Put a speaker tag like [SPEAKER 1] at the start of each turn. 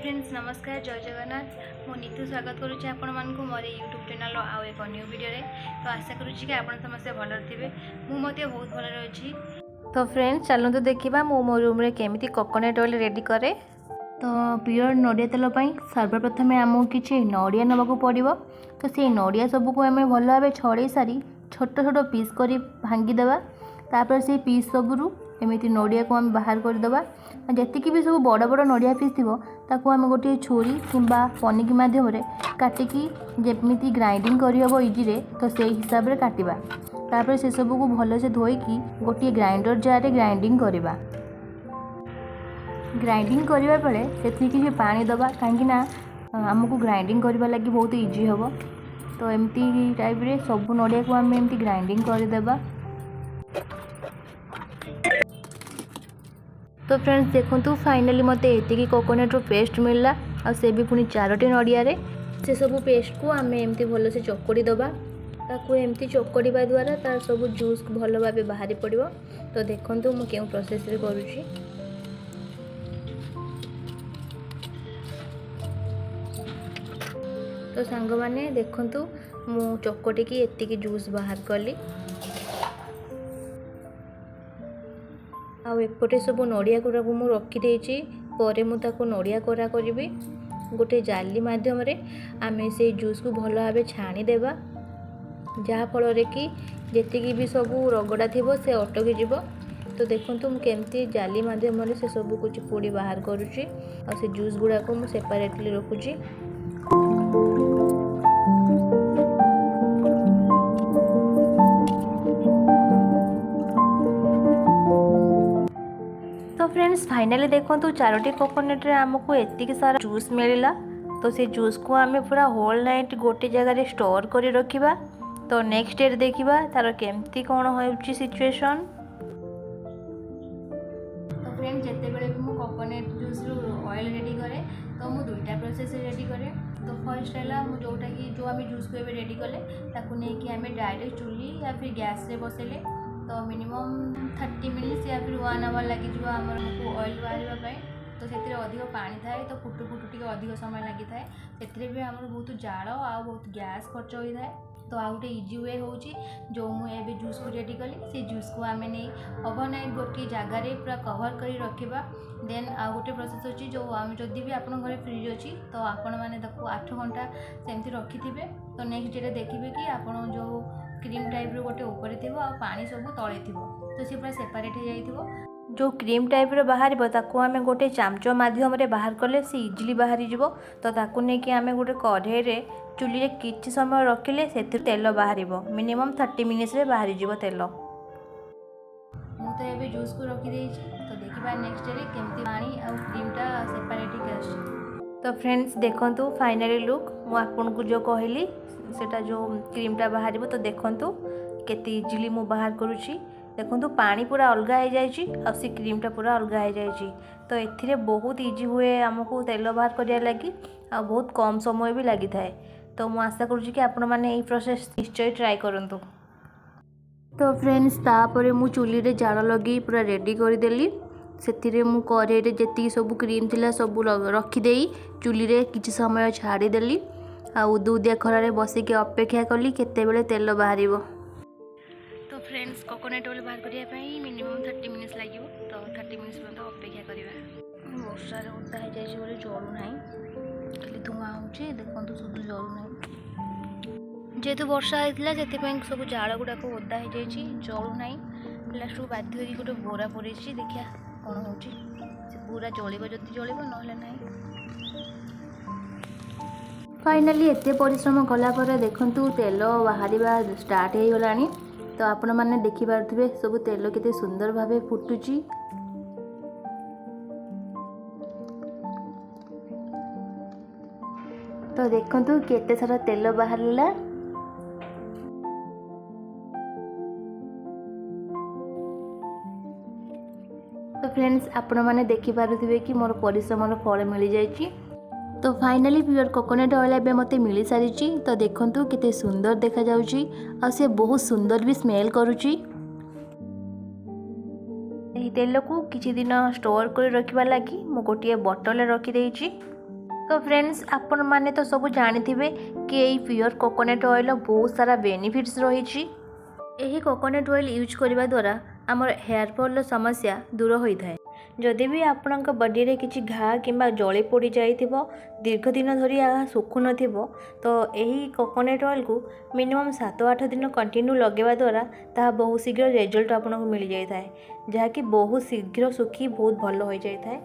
[SPEAKER 1] Friends नमस्कार जय जगन्नाथ मु नीतू स्वागत करुच्ची आपण मानक मोर यूट्यूब चैनल आउ एक न्यू वीडियो रे। तो आशा करुच्ची कि आपण समस्त भल थे मुझे बहुत भल रही। तो फ्रेंड्स चलते देखा मो मो रूम रे केमिति कोकोनट ऑयल रेडी करे। तो प्योर नड़िया तेल सर्वप्रथम आमको किसी नड़िया नवाक पड़ो। तो से नड़िया सबको आम भल भाव छड़े सारी छोट छोट पीस कर भांगीदेवा। तापर से पीस सबरू एमती नड़िया को आम बाहर करदे। जी भी सब बड़ बड़ नड़िया पीस थी ताकू आम गोटे छुरी किंबा पनिकी मध्यम काटिकी जमीती ग्राइंडिंग करहब इजी। तो से हिसाब से काटिबा। तापर से सब को भल से धोईकी गोटे ग्राइंडर जार ग्राइंडिंग करवा। ग्राइंडिंग करने बेले से किसी पानी दबा कहीं आमको ग्राइंडिंग करने लगी बहुत इजी हम। तो एमती टाइप रे सब नड़िया को आम एमती ग्राइंडिंग करदेबा। तो फ्रेंड्स देखो फाइनली मत ये कोकोनट पेस्ट मिलला और से भी पुणी 4टी नड़िया से सब पेस्ट को आम एमती भल से चकोड़ी दबा। ताकू एमती चकोड़ा द्वारा तार सब जूस भल भाव बाहरी पड़ो। तो देखो मु क्यों प्रोसेस रे करुँची। तो सांग माने देखंतु मु चकोटी की एतिकी जूस बाहर कली। एपटे सब नड़िया कोरा को मु रखी परे मु ताको नड़िया कोरा करी गोटे जाली मध्यम आमे से जूस को भल भाव छाणी देबा। जहा फल कि जेतिकी भी सब रगड़ा थी से अटकी जीव। तो देखो मु केमती जाली मध्यम से सब कुछ पोड़ी बाहर करुच्ची और से जूस गुड़ाक मु सेपरेटली रखुची। तो फ्रेंड्स फाइनली देखो 4टी कोकोनट रे आमको एतिक सारा जूस मिलला। तो से जूस को आम पूरा होल नाइट गोटे जगह स्टोर कर रखिबा। तो नेक्स्ट डे देखिबा तार केमती कौन होउची सिचुएशन। तो फ्रेंड्स जेते बेले भी मु कोकोनट जूस रो ऑयल रेडी करे तो मु दुईटा प्रोसेस रेडी करे। तो फर्स्ट है मु जोटा कि जो आम जूस को रेडी कले ताकू नहीं कि आम डायरेक्ट चुली या फिर गैस रे बसेले तो मिनिमम 30 मिनिट्स या फिर 1 आवर लगी आमको ऑयल बाहर। तो से अधिक पानी थाए तो फुटू फुटू टी अधिक समय लगी थाए से भी आम बहुत जाड़ आ बहुत गैस खर्च होता है। तो आ गए इजी वे हूँ जो मुझे जूस को रेडी कली से जूस को आम नहीं ओवरनाइट गोटे जगार पूरा कवर कर रखा। देन आ गोटे प्रोसेस अच्छी जो आम जदि भी आप घर फ्रिज अच्छी तो आपण मैंने 8 घंटा सेमती रखी थे। तो नेक्स्ट डे देखिए कि आप जो क्रीम टाइप रो गोटे ऊपर थी आ पानी सब तले थी तो सी पूरा सेपरेट हो जाइथिबो। जो क्रीम टाइप रो बाहर ताकू आम गोटे चामच मध्यम बाहर कले सी इजिली बाहरी जीवो। तो ताकू नहीं कि आम गोटे कढ़ई रे चुली रे किछि समय रखिले से तेल बाहर मिनिमम 30 मिनिट्स रे बाहरी जीवो तेल। मु तो ये जूस को रखी देछि। तो देखिबा नेक्स्ट डे केमती पानी आ क्रीमटा सेपरेट कर। तो फ्रेंड्स देखंतु फाइनली लुक मु आपन को जो कहली सेटा जो क्रीमटा बाहर। तो देखंतु केते इजिली मु बाहर करूची। देखंतु पानी पूरा अलग हो जाइछि और सी क्रीमटा पूरा अलग हो जाइछि। तो एथिरे बहुत इजी हुए आमको तेल बाहर करिया लगी आ बहुत कम समय भी लगी थाए। तो मु आशा करूची कि आपण माने ए प्रोसेस निश्चय ट्राई करंतु। तो फ्रेंड्स तापरे मु चुली रे जाळ लगी पूरा रेडी कर देली। सेथिरे मु कढ़ई रे जेती सब क्रीम थिला सब रखी देई चुली रे किछि समय छाड़ी देली आ उदुदिया खरारे बसिक अपेक्षा कली केतेबेले तेल बाहर। तो फ्रेंड्स कोकोनट ऑयल बाहर करने मिनिमम 30 मिनिट्स लगे। तो 30 मिनिट्स पर्यंत अपेक्षा करवा। वर्षा ओदा हो जाए जलू ना खाली धुआं हो देखो शुद्ध जलू ना जेहेतु वर्षा होता से सब जाल गुड़ाक ओदा हो जाए जलू ना। लास्ट को बाध्य हो गोटे बोरा पड़े देखिया कौन हो पूरा जलिब जदि जलिब ना। फाइनली एत परिश्रम कलापर देखु तेल बाहर स्टार्ट हो गलानी। तो आपण मैंने देखिपे सब तेल केते सुंदर भावे फुटुची। तो देखंतु केते सारा तेल बाहरला। तो फ्रेंड्स आपण मैंने देखिपे कि मोर परिश्रम फल मिल जाइए। तो फाइनली प्योर कोकोनट ऑयल एबे मते मिली सारी। तो देखंतु केते सुंदर देखा जाउची और से बहुत सुंदर भी स्मेल करूची। तेल को किछि दिन स्टोर कर रखिबा लागि मु गोटे बोतल रखी देइची। तो फ्रेंड्स आपण माने तो सब जानिथिबे कि एई प्योर कोकोनट ऑयल बहुत सारा बेनिफिट्स रही। यही कोकोनट ऑयल यूज करने द्वारा आमर हेयर फॉल समस्या दूर होता है। जदि भी आपण बॉडी रे किछि घा किंबा जली पड़ी जाइथिबो दीर्घ दिन धरी सुखु नथिबो तो यही कोकोनट ऑयल को मिनिमम 7-8 दिन कंटिन्यू लगेवा द्वारा ता बहुत शीघ्र रिजल्ट आपको मिल जाए जहाँकि बहुत शीघ्र सुखी बहुत भल हो जाए।